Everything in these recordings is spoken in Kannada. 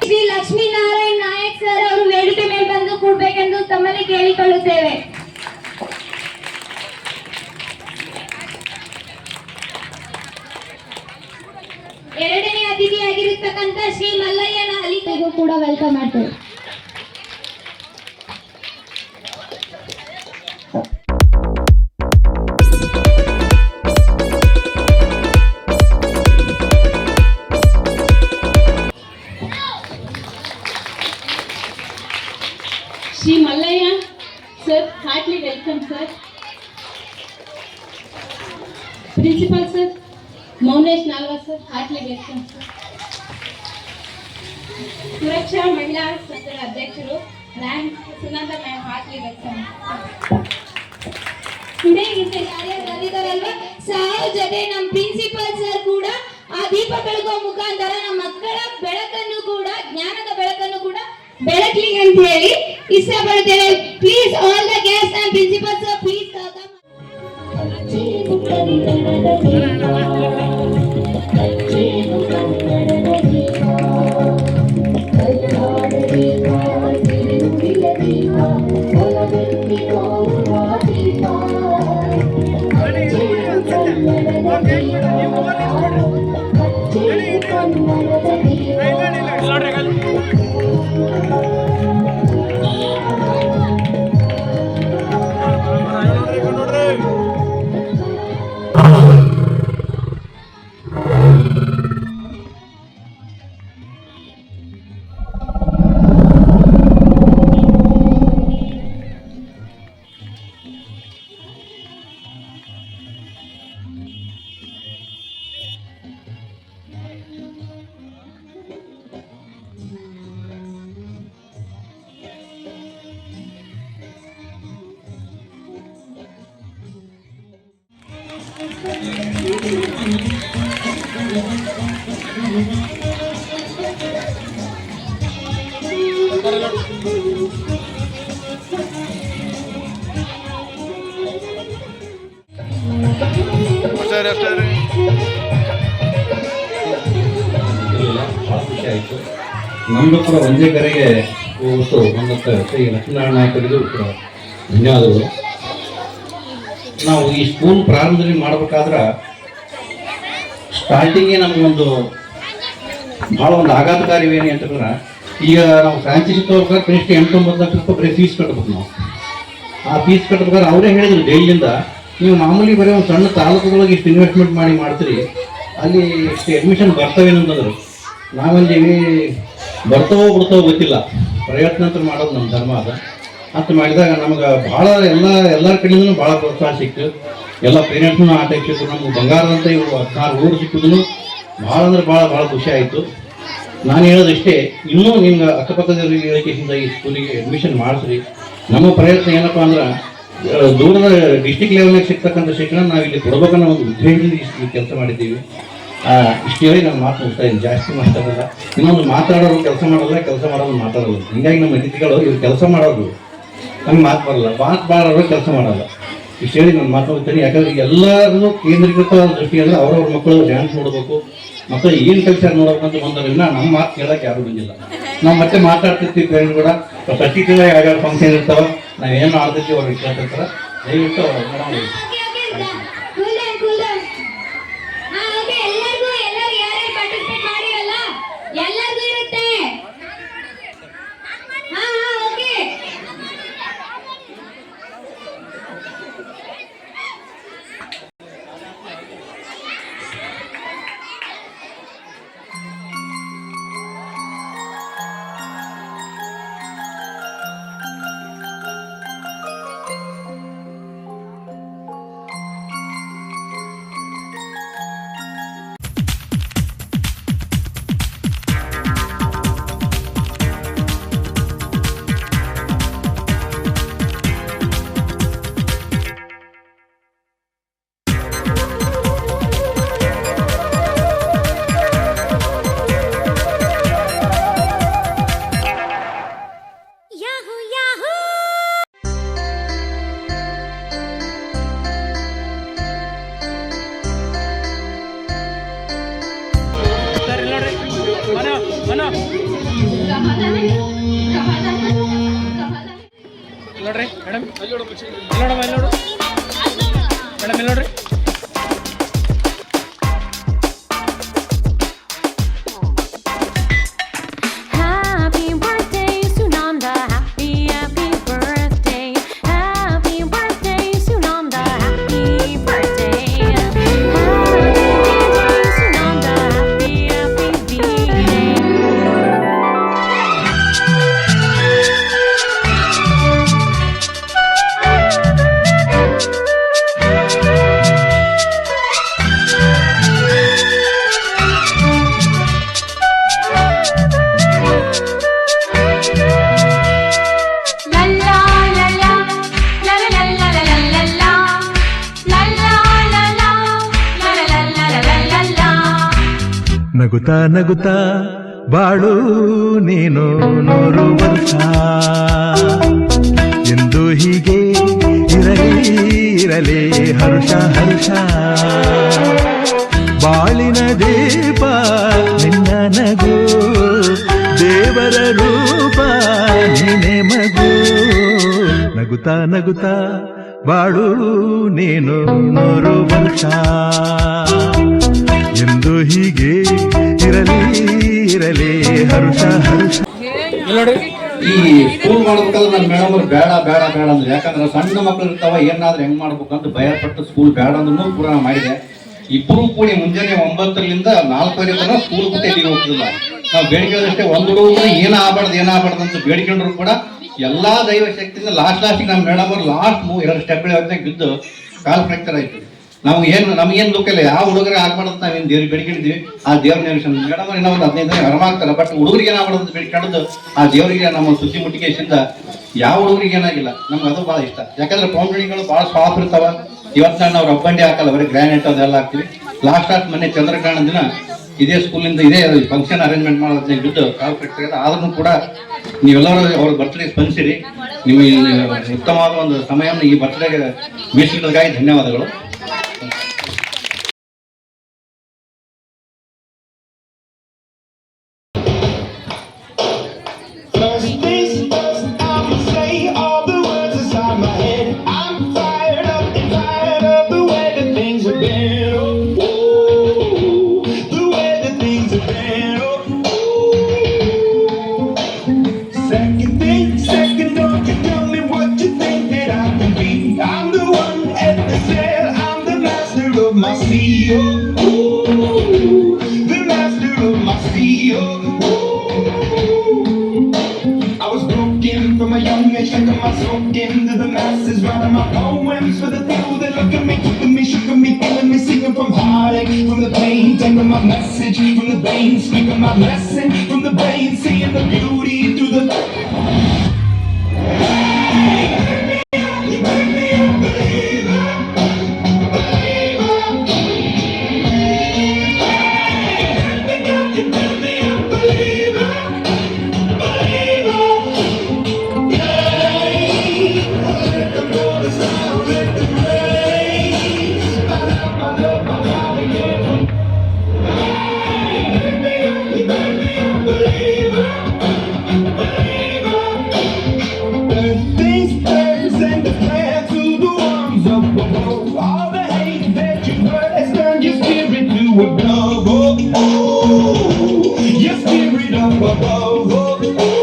ಶ್ರೀ ಲಕ್ಷ್ಮೀನಾರಾಯಣ್ ನಾಯಕ್ ಸರ್ ಅವರು ವೇದಿಕೆ ಮೇಲೆ ಬಂದು ಕೂಡಬೇಕೆಂದು ತಮ್ಮಲ್ಲಿ ಕೇಳಿಕೊಳ್ಳುತ್ತೇವೆ. ಎರಡನೇ ಅತಿಥಿಯಾಗಿರತಕ್ಕಂತ ಶ್ರೀ ಮಲ್ಲಯ್ಯನ ಅಲಿಗೂ ಕೂಡ ವೆಲ್ಕಮ್ ಮಾಡ್ತೇವೆ. Sri Mallaya, sir, heartily welcome, sir. Principal, sir, Maunesh Nalva, sir, heartily welcome, sir. Suraksha Mahila Sandra Adhyakshuru, Ma'am Sunanda Ma'am, heartily welcome. Today is the ಕಾರ್ಯಕ್ರಮದಲ್ವಾ ಸಾವು ಜೊತೆ ನಮ್ಮ ಪ್ರಿನ್ಸಿಪಲ್ ಸರ್ ಕೂಡ ಆ ದೀಪ ಬೆಳಗುವ ಮುಖಾಂತರ ನಮ್ಮ ಮಕ್ಕಳ ಬೆಳಕನ್ನು ಕೂಡ ಜ್ಞಾನದ ಬೆಳಕನ್ನು ಕೂಡ ಬೆಳಕಲಿ ಅಂತ ಹೇಳಿ ಇಷ್ಟಪಡ್ತೇವೆ. Please all the guest and principal sir please ನಮ್ಮದು ಕೂಡ ಒಂದೇ ಕರೆಗೆ ಒಟ್ಟು ಒಂದಕ್ಕೆ ಶ್ರೀ ಲಕ್ಷ್ಮೀನಾರಾಯಣ ನಾಯಕರಿಗೂ ಕೂಡ ಧನ್ಯವಾದಗಳು. ನಾವು ಈ ಸ್ಕೂಲ್ ಪ್ರಾರಂಭದಲ್ಲಿ ಮಾಡಬೇಕಾದ್ರೆ ಸ್ಟಾರ್ಟಿಂಗೇ ನಮಗೊಂದು ಭಾಳ ಒಂದು ಆಘಾತಕಾರಿವೇನು ಅಂತಂದ್ರೆ, ಈಗ ನಾವು ಫ್ರಾಂಚೈಸಿ ತಗೋಬೇಕಾದ್ರೆ ಕನಿಷ್ಠ 8-9 ಲಕ್ಷ ರೂಪಾಯಿ ಬರೀ ಫೀಸ್ ಕಟ್ಬೇಕು. ನಾವು ಆ ಫೀಸ್ ಕಟ್ಬೇಕಾದ್ರೆ ಅವರೇ ಹೇಳಿದ್ರು ಡೈಲಿಂದ, ನೀವು ಮಾಮೂಲಿ ಬರೀ ಒಂದು ಸಣ್ಣ ತಾಲೂಕುಗಳಿಗೆ ಇಷ್ಟು ಇನ್ವೆಸ್ಟ್ಮೆಂಟ್ ಮಾಡಿ ಮಾಡ್ತೀರಿ, ಅಲ್ಲಿ ಇಷ್ಟು ಅಡ್ಮಿಷನ್ ಬರ್ತವೇನಂತಂದ್ರು. ನಾವಲ್ಲಿ ಬರ್ತಾವೋ ಬಿಡ್ತಾವೋ ಗೊತ್ತಿಲ್ಲ, ಪ್ರಯತ್ನ ಅಂತ ಮಾಡೋದು ನಮ್ಮ ಧರ್ಮ ಅದ ಅಂತ ಮಾಡಿದಾಗ ನಮಗೆ ಭಾಳ ಎಲ್ಲರ ಕಡೆಯಿಂದನೂ ಭಾಳ ಪ್ರೋತ್ಸಾಹ ಸಿಕ್ತು. ಎಲ್ಲ ಪೇರೆಂಟ್ಸ್ನೂ ಆಟ ಸಿಕ್ಕಿದ್ರು. ನಮ್ಗೆ ಬಂಗಾರದಂತ ಇವರು 16 ಊರು ಸಿಕ್ಕಿದ್ರು ಭಾಳ ಅಂದ್ರೆ ಭಾಳ ಖುಷಿ ಆಯಿತು. ನಾನು ಹೇಳೋದಷ್ಟೇ, ಇನ್ನೂ ನಿಮ್ಗೆ ಅಕ್ಕಪಕ್ಕದಲ್ಲಿ ಹೇಳಿಕೆಯಿಂದ ಈ ಸ್ಕೂಲಿಗೆ ಅಡ್ಮಿಷನ್ ಮಾಡಿಸ್ರಿ. ನಮ್ಮ ಪ್ರಯತ್ನ ಏನಪ್ಪ ಅಂದ್ರೆ, ದೂರದ ಡಿಸ್ಟಿಕ್ ಲೆವೆಲ್ನಾಗ ಸಿಗ್ತಕ್ಕಂಥ ಶಿಕ್ಷಣ ನಾವು ಇಲ್ಲಿ ಕೊಡ್ಬೇಕನ್ನೋ ಒಂದು ಉದ್ದೇಶದಿಂದ ಈ ಕೆಲಸ ಮಾಡಿದ್ದೀವಿ. ಇಷ್ಟು ಹೇಳಿ ನಾನು ಮಾತು ಮುಗ್ತಾ ಇದ್ದೀನಿ, ಜಾಸ್ತಿ ಮಾತಾಡಲ್ಲ. ಇನ್ನೊಂದು ಮಾತಾಡೋರು ಕೆಲಸ ಮಾಡಲ್ಲ, ಕೆಲಸ ಮಾಡೋರು ಮಾತಾಡೋದು. ಹೀಗಾಗಿ ನಮ್ಮ ಅತಿಥಿಗಳು ಇವ್ರು ಕೆಲಸ ಮಾಡೋರು, ನಮ್ಗೆ ಮಾತು ಬರಲ್ಲ, ಮಾಡೋರು ಕೆಲಸ ಮಾಡಲ್ಲ. ಇಷ್ಟು ಹೇಳಿ ನಾನು ಮಾತು ಹೋಗ್ತೀನಿ. ಯಾಕಂದ್ರೆ ಎಲ್ಲರೂ ಕೇಂದ್ರೀಕೃತವಾದ ದೃಷ್ಟಿ ಅಂದರೆ ಅವ್ರವ್ರ ಮಕ್ಕಳು ಡ್ಯಾನ್ಸ್ ನೋಡಬೇಕು, ಮತ್ತು ಏನು ಕೆಲಸ ನೋಡಬೇಕಂತ ಬಂದೋದ್ರಿಂದ ನಮ್ಮ ಮಾತು ಕೇಳೋಕೆ ಯಾರು ಬಂದಿಲ್ಲ. ನಾವು ಮತ್ತೆ ಮಾತಾಡ್ತಿರ್ತೀವಿ ಪೇರೆಂಟ್ ಕೂಡ, ಪ್ರತಿಕ್ರಿಯೆ ಯಾವ್ಯಾವ ಫಂಕ್ಷನ್ ಇರ್ತಾವೆ, ನಾವೇನು ಆಡ್ತಿರ್ತೀವಿ ಅವ್ರಿಗೆ ಕೇಳ್ತಿರ್ತಾರೆ. ದಯವಿಟ್ಟು ನೋಡ್ರಿ ಮೇಡಮ್ ನೋಡಮ್ಮ ಇಲ್ಲಿ ನೋಡು ಮೇಡಮ್ ಇಲ್ಲಿ ನೋಡ್ರಿ Happy birthday, Sunanda. Happy, happy birthday. Happy birthday, Sunanda. Happy birthday. Happy birthday, Sunanda. Happy, happy birthday. La la la la, la la la la la la la, la la la la, la la la la la la. ನಗುತ್ತಾ ನಗುತ್ತಾ ಬಾಳು ನೀನು 100 ವರ್ಷ ಎಂದು ಹೀಗೆ ಇರಲಿ ಇರಲಿ ಹರುಷ ಹರುಷ ಬಾಳಿನ ದೀಪ ನಿನ್ನ ನಗು ದೇವರ ರೂಪ ನೀನೆ ಮಗು ನಗುತ್ತಾ ನಗುತ್ತಾ ಬಾಳು ನೀನು 100 ವರ್ಷ ಎಂದು ಹೀಗೆ ಇರಲಿ ಇರಲಿ ಹರುಷ ಹರುಷ ಇಲ್ಲಿ ನೋಡ್ರಿ ಈ ಸ್ಕೂಲ್ ಮಾಡ್ಬೇಕಾದ್ರೆ ನನ್ನ ಮೇಡಮ್ ಅವ್ರು ಬೇಡ ಬೇಡ ಬೇಡ ಅಂದ್ರೆ, ಯಾಕಂದ್ರೆ ಸಣ್ಣ ಮಕ್ಳು ಇರ್ತಾವ ಏನಾದ್ರೂ ಹೆಂಗ್ ಮಾಡ್ಬೇಕು ಅಂತ ಭಯ ಪಟ್ಟು ಸ್ಕೂಲ್ ಬೇಡ ಅಂದ್ರೂ ಕೂಡ ನಾನು ಮಾಡಿದೆ. ಇಬ್ಬರು ಕೂಡಿ ಮುಂಜಾನೆ 9ರಿಂದ 4 ತನಕ ಸ್ಕೂಲ್ ಬಿಟ್ಟು ಎಲ್ಲಿಗೆ ಹೋಗ್ತಿಲ್ಲ. ನಾವು ಬೇಡಿಕೆದಷ್ಟೇ ಒಂದು ಹುಡುಗರು ಏನಾಗಬಾರ್ದು ಅಂತ ಬೇಡಿಕೊಂಡ್ರು ಕೂಡ ಎಲ್ಲಾ ದೈವ ಶಕ್ತಿಯಿಂದ ಲಾಸ್ಟಿಗೆ ನಮ್ಮ ಮೇಡಮ್ ಅವ್ರು ಲಾಸ್ಟ್ 2 ಸ್ಟೆಪ್ ಬಿದ್ದು ಕಾಲ್ ಫ್ರಾಕ್ಚರ್ ಆಯ್ತು. ನಮಗೇನು ದುಃಖ ಇಲ್ಲ, ಯಾವ ಹುಡುಗರಿಗೆ ಆಗ್ಬಾರ್ದು ನಾವೇನು ದೇವ್ರಿಗೆ ಬೇಡ್ಕೊಂಡಿದ್ವಿ, ಆ ದೇವ್ರ ನೆನೆಸ ಮೇಡಮ್ ಇನ್ನೂ ಒಂದು 15 ದಿನ ಆರಾಮಾಗ್ತಾರೆ. ಬಟ್ ಹುಡುಗರಿಗೆ ಏನಾಗ್ಬಾರ್ದು ಅಂತ ಬೇಡ್ಕೊಂಡು ಆ ದೇವರಿಗೆ ನಮ್ಮ ಸುದ್ದಿ ಮುಟ್ಟಿಗೆಸಿಂದ ಯಾವ ಹುಡುಗರಿಗೆ ಏನಾಗಿಲ್ಲ. ನಮ್ಗೆ ಅದು ಭಾಳ ಇಷ್ಟ, ಯಾಕಂದ್ರೆ ಪೌಂಡ್ರಿಗಳು ಭಾಳ ಸಾಫ್ಟ್ ಇರ್ತಾವ. ಇವತ್ತು ನಾನು ಅವ್ರ ಒಬ್ಬಂಡಿ ಹಾಕಲ್ಲ, ಬರೀ ಗ್ರಾನೈಟ್ ಅದೆಲ್ಲ ಹಾಕ್ತಿವಿ. ಲಾಸ್ಟ್ ಮೊನ್ನೆ ಚಂದ್ರಗ್ರಹಣ ದಿನ ಇದೇ ಸ್ಕೂಲಿಂದ ಇದೇ ಫಂಕ್ಷನ್ ಅರೇಂಜ್ಮೆಂಟ್ ಮಾಡೋದನ್ನ ಬಿದ್ದು ಕಾಲ್ ಫ್ರಾಕ್ಚರ್ ಆದ್ರೂ ಕೂಡ ನೀವೆಲ್ಲರೂ ಅವ್ರ ಬರ್ತ್ಡೇ ಸ್ಪಂದಿಸಿರಿ. ನಿಮಗೆ ಉತ್ತಮವಾದ ಒಂದು ಸಮಯವನ್ನು ಈ ಬರ್ತ್ಡೇಗೆ ಮೀಸಲಿಡೋದಕ್ಕಾಗಿ ಧನ್ಯವಾದಗಳು. First things first, I'ma say all the words inside my head. I'm fired up and tired of the way that things have been. Oh, the way that things have been. Oh, second thing, second, don't you tell me what you think that I can be. I'm the one at the sail, I'm the master of my sea. Oh, the master of my sea. Oh, I was broken from a young age, taking my soak into the masses, writing my poems for the people that look at me, took at me, shook at me, feeling me, singing from heartache, from the pain, taking my message from the veins, speaking my lesson from the brain, seeing the beauty through the. These prayers and the prayer to the ones up above. All the hate that you heard has turned your spirit to a dove. Oh, oh, your spirit up above. Oh, oh.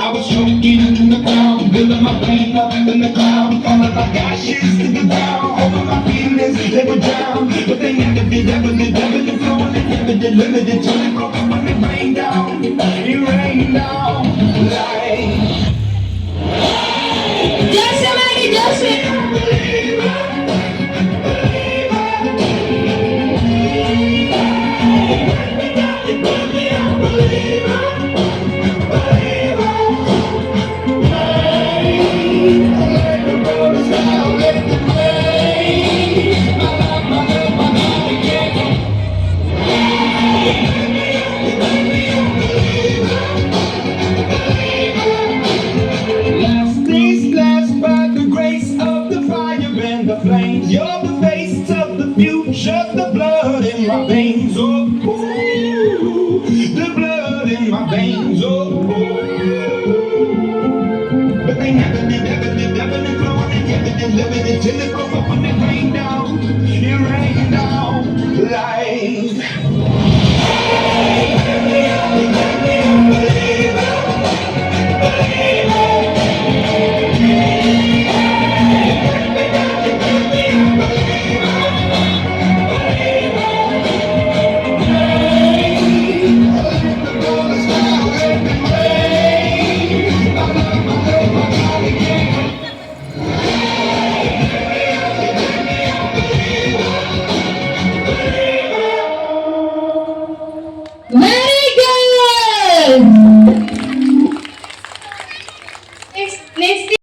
I was choking in the ground, building my pain up in the cloud, falling like ashes to the ground. Over my feelings, they were drowned, but they never did, ever did, ever did, flowing, they never did, limited till it broke up when it rained down. It rained down like. ಜೋಶ್ ಮಾಡಿ ಜೋಶ್. Last things last by the grace of the fire and the flames. You're the face of the future, the blood in my veins. Oh,